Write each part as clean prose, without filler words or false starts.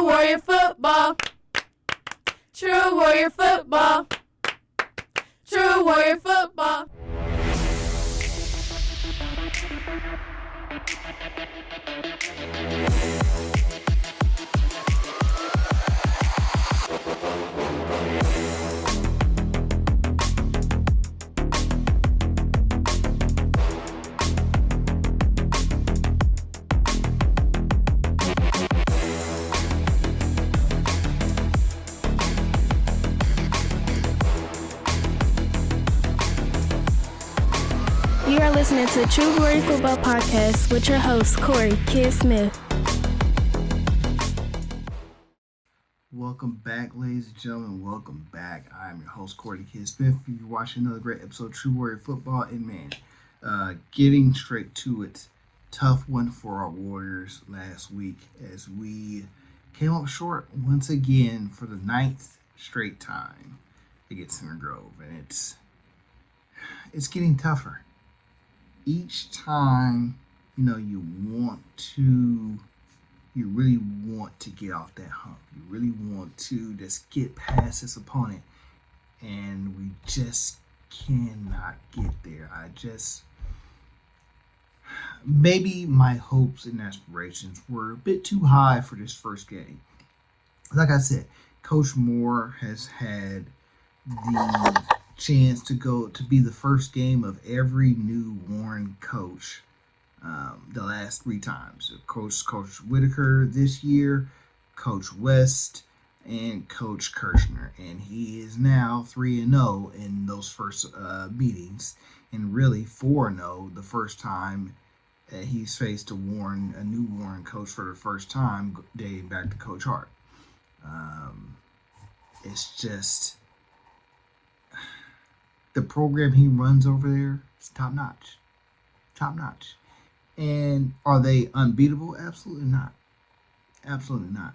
True Warrior Football. True Warrior Football. True Warrior Football. You are listening to True Warrior Football Podcast with your host, Corey Kid Smith. Welcome back, ladies and gentlemen. Welcome back. I am your host, Corey Kid Smith. You're watching another great episode of True Warrior Football. And man, getting straight to it, tough one for our Warriors last week as we came up short once again for the 9th straight time against Center Grove. And it's getting tougher. Each time, you really want to get off that hump. You really want to just get past this opponent, and we just cannot get there. Maybe my hopes and aspirations were a bit too high for this first game. Like I said, Coach Moore has had the chance to be the first game of every new Warren coach the last 3 times. Coach Whitaker this year, Coach West, and Coach Kirshner. And he is now 3-0 in those first meetings, and really 4-0 the first time he's faced a new Warren coach for the first time, dating back to Coach Hart. It's just the program he runs over there is top notch. Top notch. And are they unbeatable? Absolutely not. Absolutely not.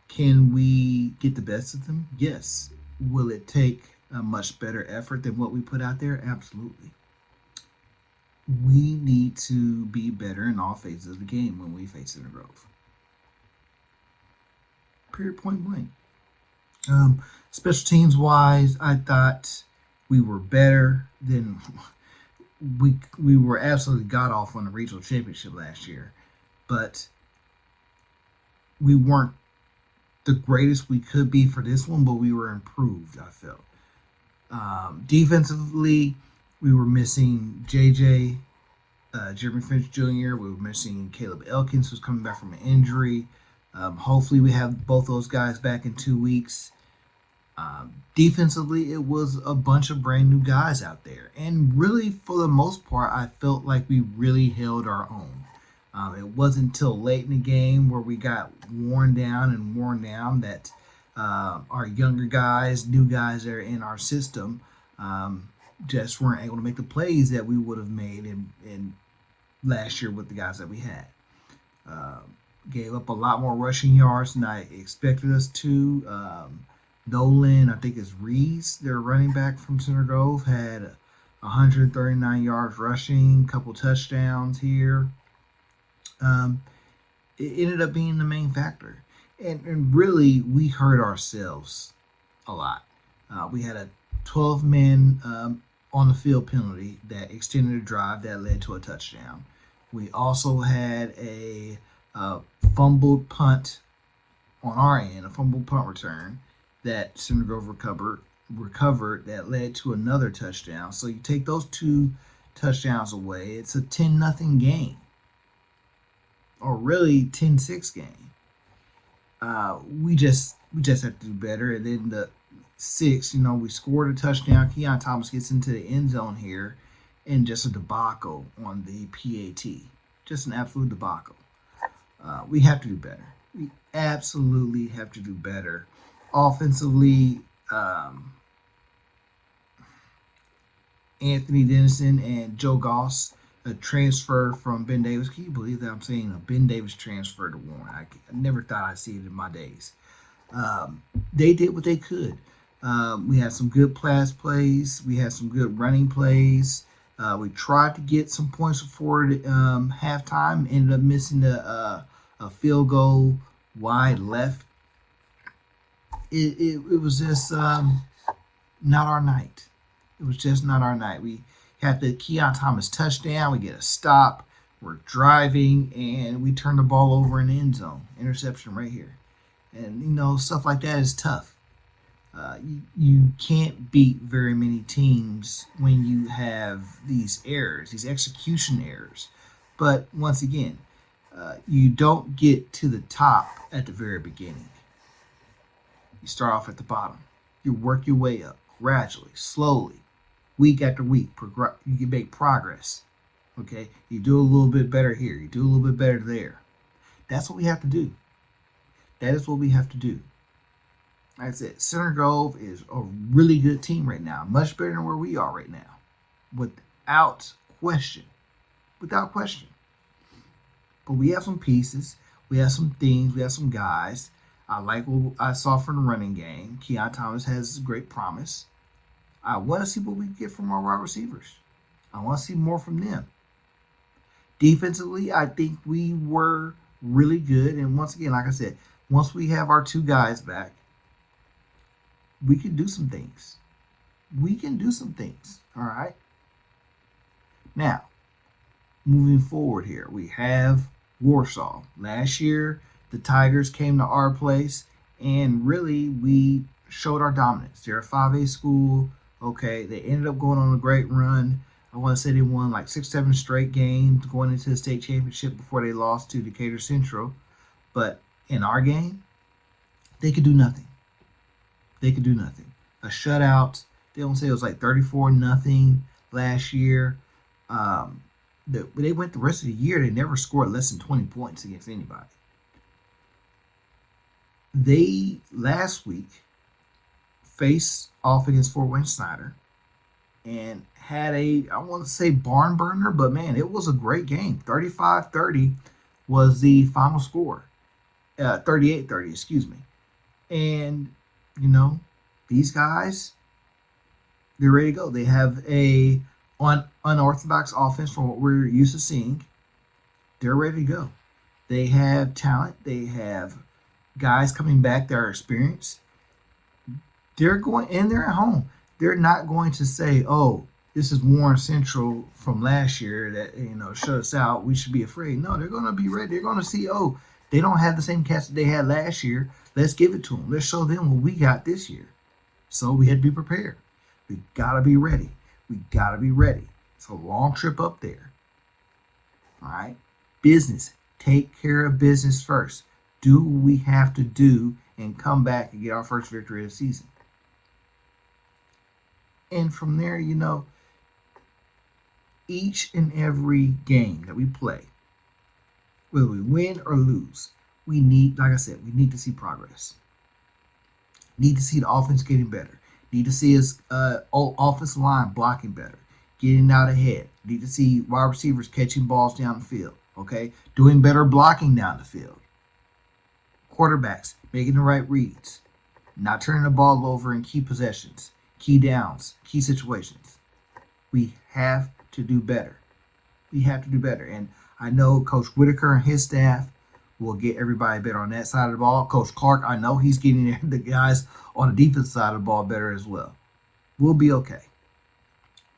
Can we get the best of them? Yes. Will it take a much better effort than what we put out there? Absolutely. We need to be better in all phases of the game when we face Center Grove. Period, point blank. Special teams wise, I thought we were better than we were absolutely god awful in the regional championship last year, but we weren't the greatest we could be for this one, but we were improved, I felt. Defensively, we were missing JJ, Jeremy Finch Jr., we were missing Caleb Elkins, who's coming back from an injury. Hopefully we have both those guys back in 2 weeks. Defensively, it was a bunch of brand new guys out there. And really, for the most part, I felt like we really held our own. It wasn't until late in the game where we got worn down that our younger guys, new guys that are in our system, just weren't able to make the plays that we would have made in last year with the guys that we had. Gave up a lot more rushing yards than I expected us to. Nolan, I think it's Reese, their running back from Center Grove, had 139 yards rushing, couple touchdowns here. It ended up being the main factor. And really, we hurt ourselves a lot. We had a 12-man on the field penalty that extended a drive that led to a touchdown. We also had a fumbled punt on our end, a fumbled punt return that Center Grove recovered that led to another touchdown. So you take those 2 touchdowns away, it's a 10-0 game. Or really 10-6 game. We just have to do better. And then the 6, we scored a touchdown. Keon Thomas gets into the end zone here, and just a debacle on the PAT. Just an absolute debacle. We have to do better. We absolutely have to do better. Offensively, Anthony Dennison and Joe Goss, a transfer from Ben Davis. Can you believe that I'm saying a Ben Davis transfer to Warren? I never thought I'd see it in my days. They did what they could. We had some good pass plays. We had some good running plays. We tried to get some points before halftime. Ended up missing a field goal wide left. It was just not our night. It was just not our night. We had the Keon Thomas touchdown. We get a stop. We're driving, and we turn the ball over in the end zone. Interception right here. And, stuff like that is tough. You can't beat very many teams when you have these errors, these execution errors. But once again, you don't get to the top at the very beginning. You start off at the bottom. You work your way up gradually, slowly, week after week. You can make progress. Okay, you do a little bit better here. You do a little bit better there. That's what we have to do. That is what we have to do. Like I said, Center Grove is a really good team right now. Much better than where we are right now. Without question. Without question. But we have some pieces. We have some things. We have some guys. I like what I saw from the running game. Keon Thomas has great promise. I want to see what we get from our wide receivers. I want to see more from them. Defensively, I think we were really good. And once again, like I said, once we have our two guys back, we can do some things. We can do some things. All right. Now, moving forward here, we have Warsaw. Last year, the Tigers came to our place, and really, we showed our dominance. They're a 5A school. Okay, they ended up going on a great run. I want to say they won like 6-7 straight games going into the state championship before they lost to Decatur Central. But in our game, they could do nothing. They could do nothing. A shutout. They don't say it was like 34-0 last year. They went the rest of the year. They never scored less than 20 points against anybody. They last week faced off against Fort Wayne Snyder and had I want to say barn burner, but man, it was a great game. 35-30 was the final score. 38-30, excuse me. And, these guys, they're ready to go. They have a unorthodox offense from what we're used to seeing. They're ready to go. They have talent. They have guys coming back that are experienced. They're going, and they're at home. They're not going to say, oh, this is Warren Central from last year that, shut us out. We should be afraid. No, they're going to be ready. They're going to see, oh, they don't have the same cast that they had last year. Let's give it to them. Let's show them what we got this year. So we had to be prepared. We got to be ready. We got to be ready. It's a long trip up there. All right. Business. Take care of business first. Do what we have to do and come back and get our first victory of the season. And from there, each and every game that we play, whether we win or lose, we need, like I said, we need to see progress. Need to see the offense getting better. Need to see us offensive line blocking better, getting out ahead. Need to see wide receivers catching balls down the field, okay? Doing better blocking down the field. Quarterbacks making the right reads, not turning the ball over in key possessions, key downs, key situations. We have to do better. We have to do better. And I know Coach Whitaker and his staff will get everybody better on that side of the ball. Coach Clark, I know he's getting the guys on the defense side of the ball better as well. We'll be okay.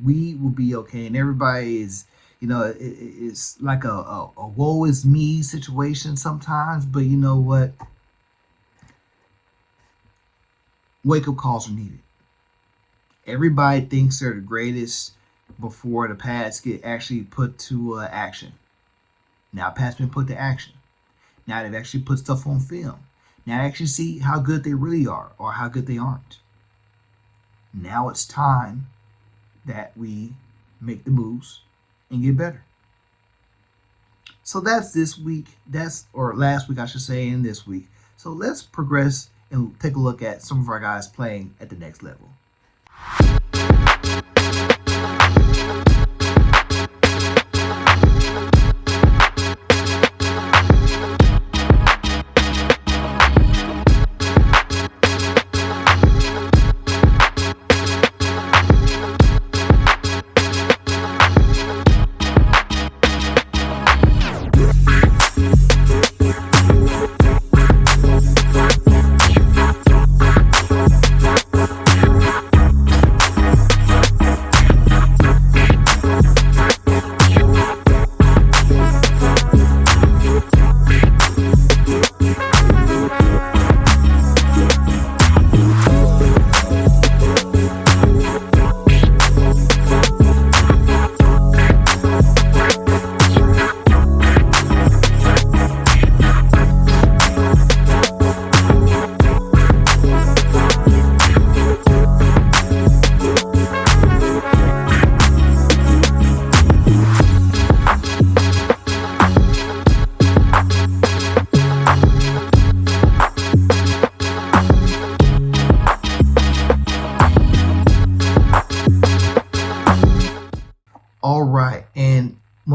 We will be okay. And everybody is, it's like a woe is me situation sometimes. But you know what? Wake-up calls are needed. Everybody thinks they're the greatest before the pads get actually put to action. Now pads been put to action. Now they've actually put stuff on film. Now I actually see how good they really are or how good they aren't. Now it's time that we make the moves and get better. So that's this week. Or last week, I should say, and this week. So let's progress and take a look at some of our guys playing at the next level.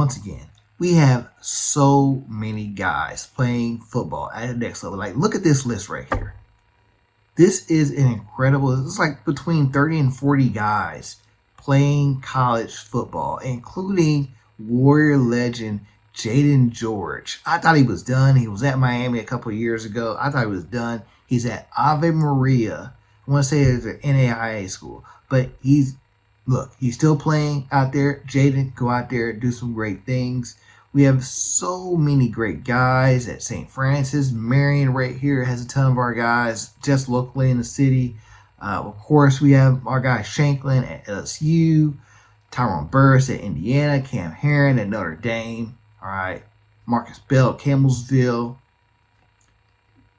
once again, we have so many guys playing football at the next level. Like, look at this list right here. This is an incredible, it's like between 30 and 40 guys playing college football, including Warrior legend Jaden George. I thought he was done. He was at Miami a couple of years ago. I thought he was done. He's at Ave Maria. I want to say it's an NAIA school, but he's still playing out there. Jaden, go out there, do some great things. We have so many great guys at St. Francis. Marion right here has a ton of our guys just locally in the city. Of course, we have our guy Shanklin at LSU, Tyrone Burris at Indiana, Cam Herron at Notre Dame. All right, Marcus Bell at Campbellsville.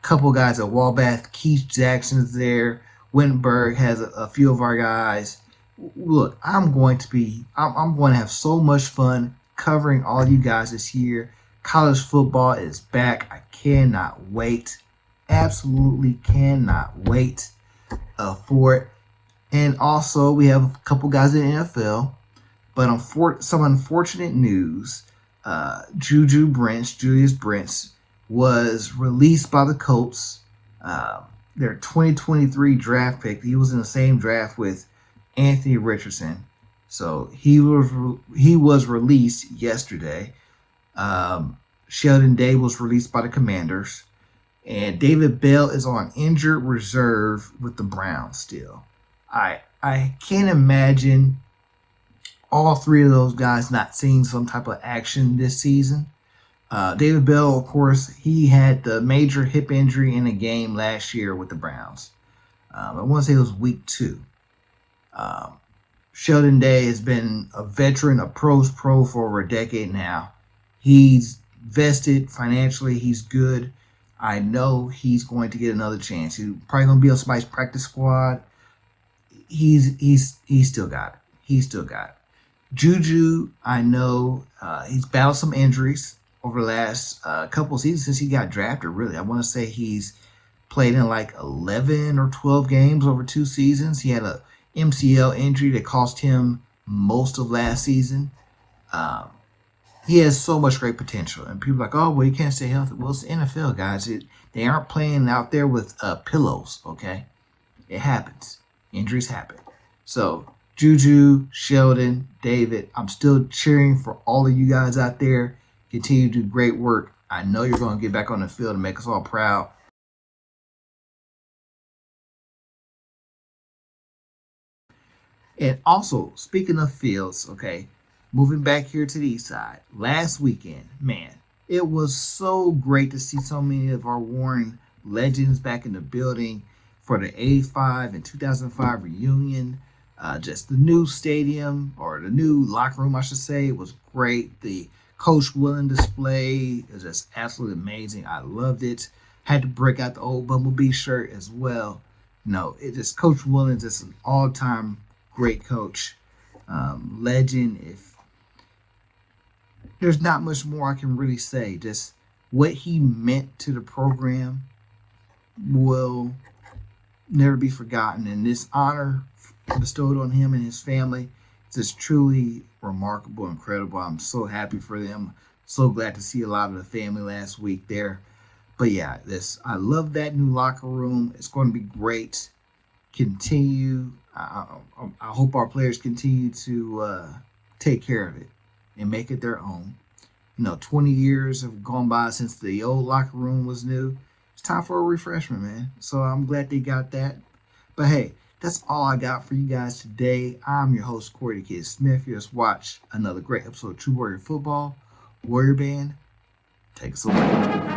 Couple guys at Walbath. Keith Jackson's there. Wittenberg has a few of our guys. Look, I'm going to have so much fun covering all you guys this year. College football is back. I cannot wait. Absolutely cannot wait for it. And also, we have a couple guys in the NFL. But some unfortunate news. Julius Brents, was released by the Colts. Their 2023 draft pick. He was in the same draft with Anthony Richardson. So he was released yesterday. Sheldon Day was released by the Commanders. And David Bell is on injured reserve with the Browns still. I can't imagine all three of those guys not seeing some type of action this season. David Bell, of course, he had the major hip injury in a game last year with the Browns. I want to say it was week 2. Sheldon Day has been a veteran, a pro's pro for over a decade now. He's vested financially. He's good. I know he's going to get another chance. He's probably going to be on somebody's practice squad. He's still got it. He's still got it. Juju, I know he's battled some injuries over the last couple of seasons since he got drafted, really. I want to say he's played in like 11 or 12 games over 2 seasons. He had a MCL injury that cost him most of last season. He has so much great potential. And people are like, oh, well, he can't stay healthy. Well, it's the NFL, guys. They aren't playing out there with pillows, okay? It happens. Injuries happen. So, Juju, Sheldon, David, I'm still cheering for all of you guys out there. Continue to do great work. I know you're going to get back on the field and make us all proud. And also, speaking of fields, okay, moving back here to the east side, last weekend, man, it was so great to see so many of our Warren legends back in the building for the 85 and 2005 reunion. Just the new stadium, or the new locker room, I should say, was great. The Coach Willen display is just absolutely amazing. I loved it. Had to break out the old Bumblebee shirt as well. Coach Willen's just an all-time great coach, legend. If there's not much more I can really say, just what he meant to the program will never be forgotten, and this honor bestowed on him and his family is just truly remarkable, incredible. I'm so happy for them. So glad to see a lot of the family last week there. But yeah, I love that new locker room. It's going to be great. Continue. I hope our players continue to take care of it and make it their own. 20 years have gone by since the old locker room was new. It's time for a refreshment, man. So I'm glad they got that. But hey, that's all I got for you guys today. I'm your host, Corey the Kid Smith. You just watched another great episode of True Warrior Football. Warrior Band, take us away.